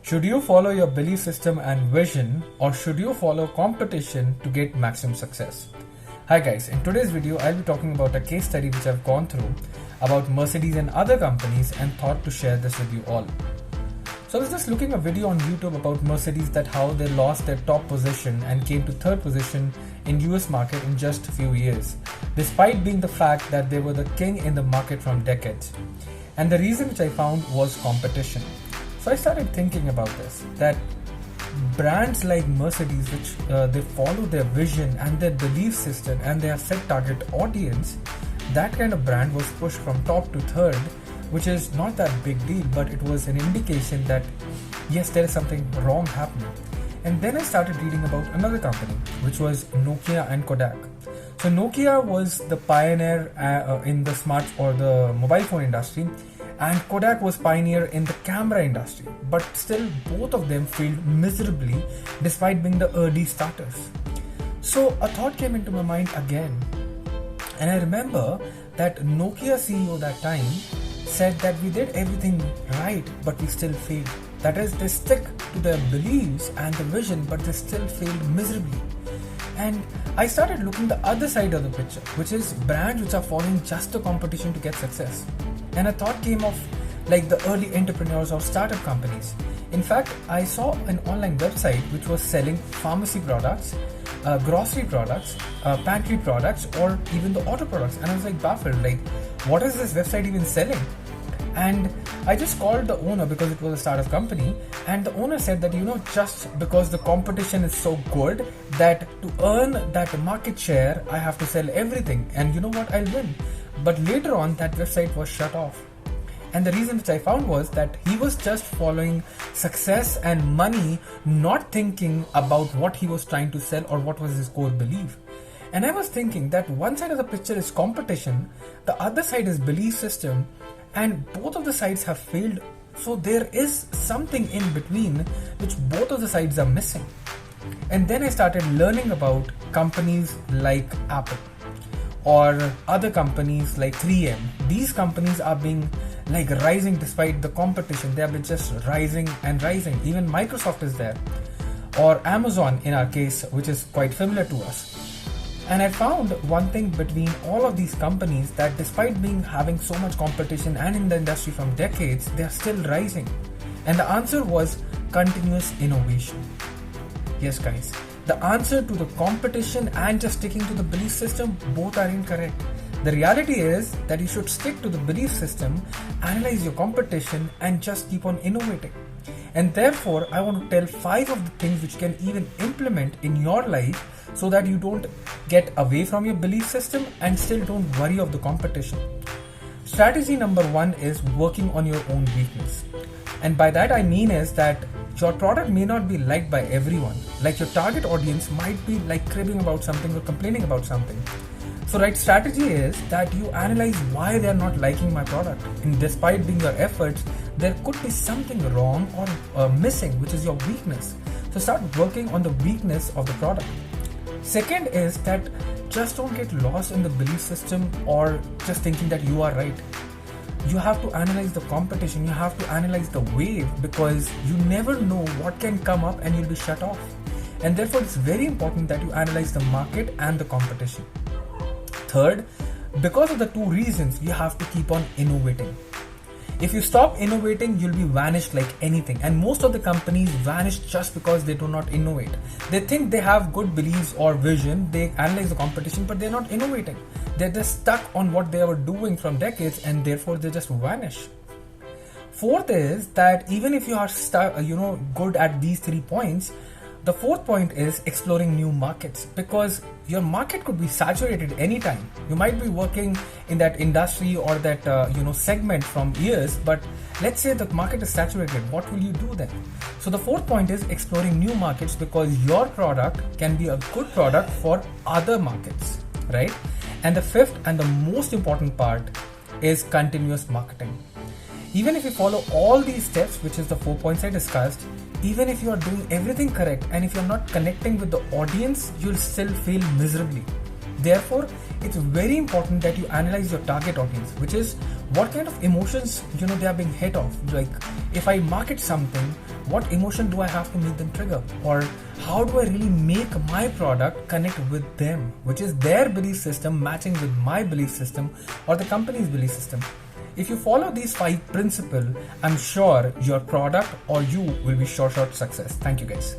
Should you follow your belief system and vision, or should you follow competition to get maximum success? Hi guys, in today's video I'll be talking about a case study which I've gone through about Mercedes and other companies and thought to share this with you all. So I was just looking at a video on YouTube about Mercedes, that how they lost their top position and came to third position in US market in just a few years, despite being the fact that they were the king in the market from decades. And the reason which I found was competition. So I started thinking about this, that brands like Mercedes, which they follow their vision and their belief system and their set target audience, that kind of brand was pushed from top to third, which is not that big deal, but it was an indication that yes, there is something wrong happening. And then I started reading about another company, which was Nokia and Kodak. So Nokia was the pioneer in the smart or the mobile phone industry, and Kodak was pioneer in the camera industry, but still both of them failed miserably despite being the early starters. So a thought came into my mind again, and I remember that Nokia CEO that time said that we did everything right, but we still failed. That is, they stick to their beliefs and the vision, but they still failed miserably. And I started looking the other side of the picture, which is brands which are following just the competition to get success. And a thought came of like the early entrepreneurs or startup companies. In fact, I saw an online website which was selling pharmacy products, grocery products, pantry products, or even the auto products. And I was like baffled, like what is this website even selling? And I just called the owner because it was a startup company, and the owner said that, just because the competition is so good, that to earn that market share, I have to sell everything, and you know what, I'll win. But later on, that website was shut off. And the reason which I found was that he was just following success and money, not thinking about what he was trying to sell or what was his core belief. And I was thinking that one side of the picture is competition, the other side is belief system, and both of the sides have failed. So there is something in between which both of the sides are missing. And then I started learning about companies like Apple or other companies like 3M. These companies are being like rising despite the competition. They have been just rising and rising. Even Microsoft is there, or Amazon in our case, which is quite familiar to us. And I found one thing between all of these companies, that despite having so much competition and in the industry from decades, they are still rising. And the answer was continuous innovation. Yes guys, the answer to the competition and just sticking to the belief system, both are incorrect. The reality is that you should stick to the belief system, analyze your competition, and just keep on innovating. And therefore, I want to tell 5 of the things which you can even implement in your life so that you don't get away from your belief system and still don't worry of the competition. Strategy number 1 is working on your own weakness. And by that I mean is that your product may not be liked by everyone. Like your target audience might be like cribbing about something or complaining about something. So right strategy is that you analyze why they are not liking my product. And despite being your efforts, there could be something wrong or missing, which is your weakness. So start working on the weakness of the product. Second is that just don't get lost in the belief system or just thinking that you are right. You have to analyze the competition, you have to analyze the wave, because you never know what can come up and you'll be shut off. And therefore it's very important that you analyze the market and the competition. Third, because of the 2 reasons, you have to keep on innovating. If you stop innovating, you'll be vanished like anything. And most of the companies vanish just because they do not innovate. They think they have good beliefs or vision, they analyze the competition, but they're not innovating. They're just stuck on what they were doing from decades, and therefore they just vanish. Fourth is that even if you are good at these 3 points, the 4th point is exploring new markets, because your market could be saturated anytime. You might be working in that industry or that segment from years, but let's say the market is saturated. What will you do then? So the 4th point is exploring new markets, because your product can be a good product for other markets, right? And the 5th and the most important part is continuous marketing. Even if you follow all these steps, which is the 4 points I discussed, even if you are doing everything correct and if you're not connecting with the audience, you'll still fail miserably. Therefore, it's very important that you analyze your target audience, which is what kind of emotions they are being hit off. Like, if I market something, what emotion do I have to make them trigger, or how do I really make my product connect with them, which is their belief system matching with my belief system or the company's belief system. If you follow these 5 principles, I'm sure your product or you will be sure success. Thank you guys.